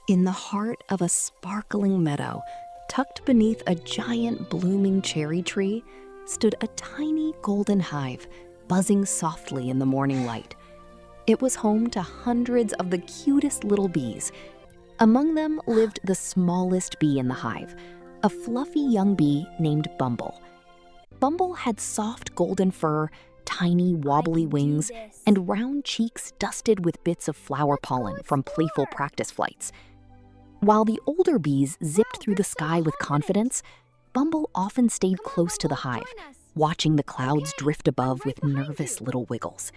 In the heart of a sparkling meadow, tucked beneath a giant blooming cherry tree, stood a tiny golden hive, buzzing softly in the morning light. It was home to hundreds of the cutest little bees. Among them lived the smallest bee in the hive, a fluffy young bee named Bumble. Bumble had soft golden fur, tiny wobbly wings, and round cheeks dusted with bits of flower pollen from playful practice flights. While the older bees zipped through the sky with confidence, Bumble often stayed close to the hive, watching the clouds drift above with nervous little wiggles.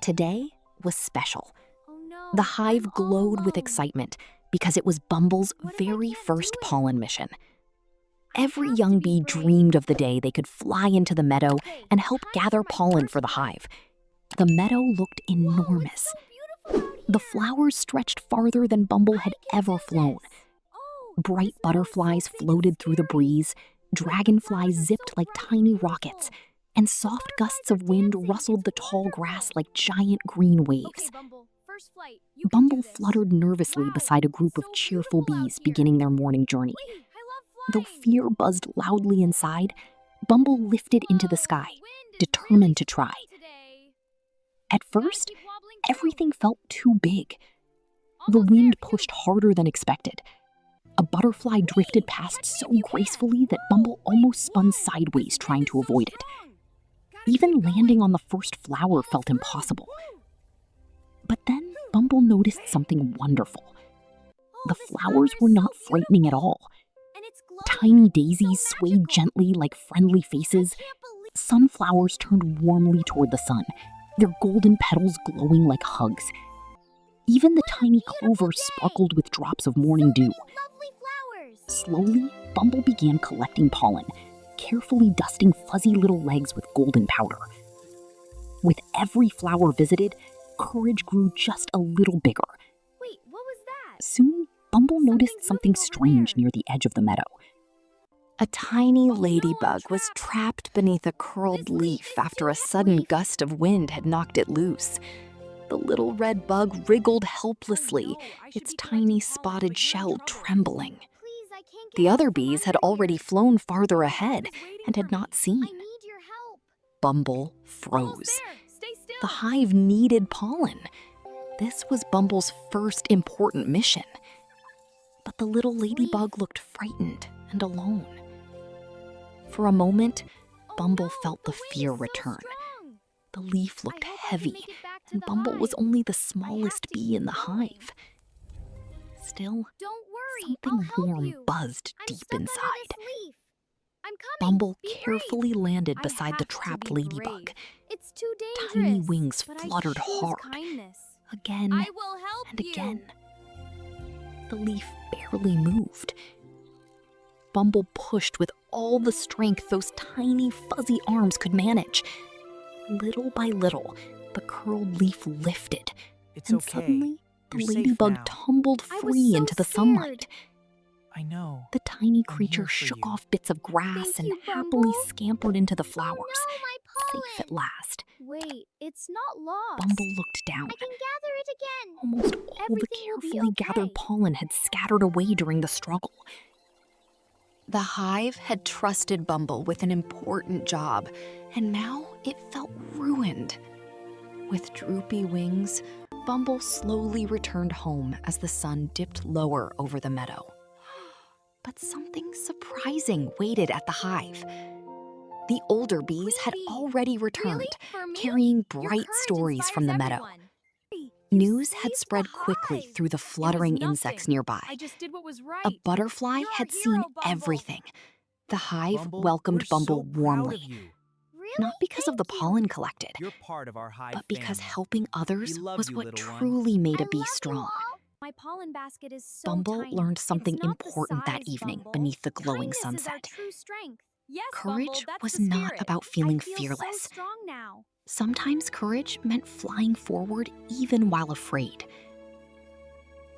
Today was special. The hive glowed with excitement because it was Bumble's very first pollen mission. Every young bee dreamed of the day they could fly into the meadow and help gather pollen for the hive. The meadow looked enormous. The flowers stretched farther than Bumble had ever flown. Bright butterflies floated through the breeze, dragonflies zipped like tiny rockets, and soft gusts of wind rustled the tall grass like giant green waves. Bumble fluttered nervously beside a group of cheerful bees beginning their morning journey. Though fear buzzed loudly inside, Bumble lifted into the sky, determined to try. At first, everything felt too big. The wind pushed harder than expected. A butterfly drifted past so gracefully that Bumble almost spun sideways trying to avoid it. Even landing on the first flower felt impossible. But then Bumble noticed something wonderful. The flowers were not frightening at all. Tiny daisies swayed gently like friendly faces. Sunflowers turned warmly toward the sun, their golden petals glowing like hugs. Even the tiny clover sparkled with drops of morning dew. Slowly, Bumble began collecting pollen, carefully dusting fuzzy little legs with golden powder. With every flower visited, courage grew just a little bigger. Wait, what was that? Soon, Bumble noticed something strange near the edge of the meadow. A tiny ladybug was trapped beneath a curled leaf after a sudden gust of wind had knocked it loose. The little red bug wriggled helplessly, its tiny spotted shell trembling. The other bees had already flown farther ahead and had not seen. Bumble froze. The hive needed pollen. This was Bumble's first important mission. But the little ladybug looked frightened and alone. For a moment, Bumble felt the fear return. The leaf looked heavy, and Bumble was only the smallest bee in the hive. Still, something warm buzzed deep inside. Bumble carefully landed beside the trapped ladybug. Tiny wings fluttered hard. Again and again. The leaf barely moved. Bumble pushed with all the strength those tiny fuzzy arms could manage. Little by little, the curled leaf lifted, and suddenly the ladybug tumbled free into the sunlight. I know. The tiny I'm here creature for shook you. off bits of grass and happily scampered into the flowers, safe at last. Wait, it's not lost. Bumble looked down. I can gather it again. Almost all the Everything will be carefully gathered okay. pollen had scattered away during the struggle. The hive had trusted Bumble with an important job, and now it felt ruined. With droopy wings, Bumble slowly returned home as the sun dipped lower over the meadow. But something surprising waited at the hive. The older bees had already returned, carrying bright stories from the meadow. News had spread quickly through the fluttering insects nearby. I just did what was right. A butterfly You're a had hero, seen Bumble. everything. The hive Bumble, welcomed we're Bumble so proud of warmly, you. Really? not because of the Thank you. pollen collected, You're part of our hive but because family. helping others We love was you, what little one. truly made I a bee love you strong. all. My pollen basket is so Bumble tiny. learned something It's not the important that size, evening Bumble. beneath the glowing Kindness is our sunset. true strength. Yes, Courage Bumble, that's was the not spirit. about feeling I feel fearless. so strong now. Sometimes courage meant flying forward even while afraid.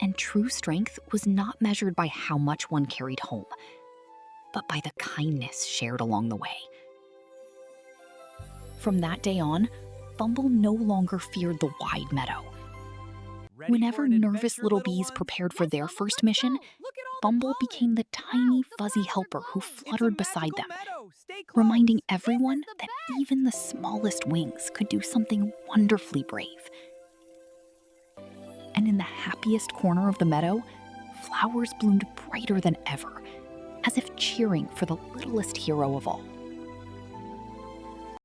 And true strength was not measured by how much one carried home, but by the kindness shared along the way. From that day on, Bumble no longer feared the wide meadow. Ready Whenever for an nervous adventure, little little bees ones? prepared for Yes, their Bumble, first let's mission, go. Look at all the Bumble pollen. became the Wow, tiny, the fuzzy flowers are helper who glowing. It's a fluttered beside magical them, meadow. Stay close. reminding This everyone is the that best. even the smallest wings could do something wonderfully brave. And in the happiest corner of the meadow, flowers bloomed brighter than ever, as if cheering for the littlest hero of all.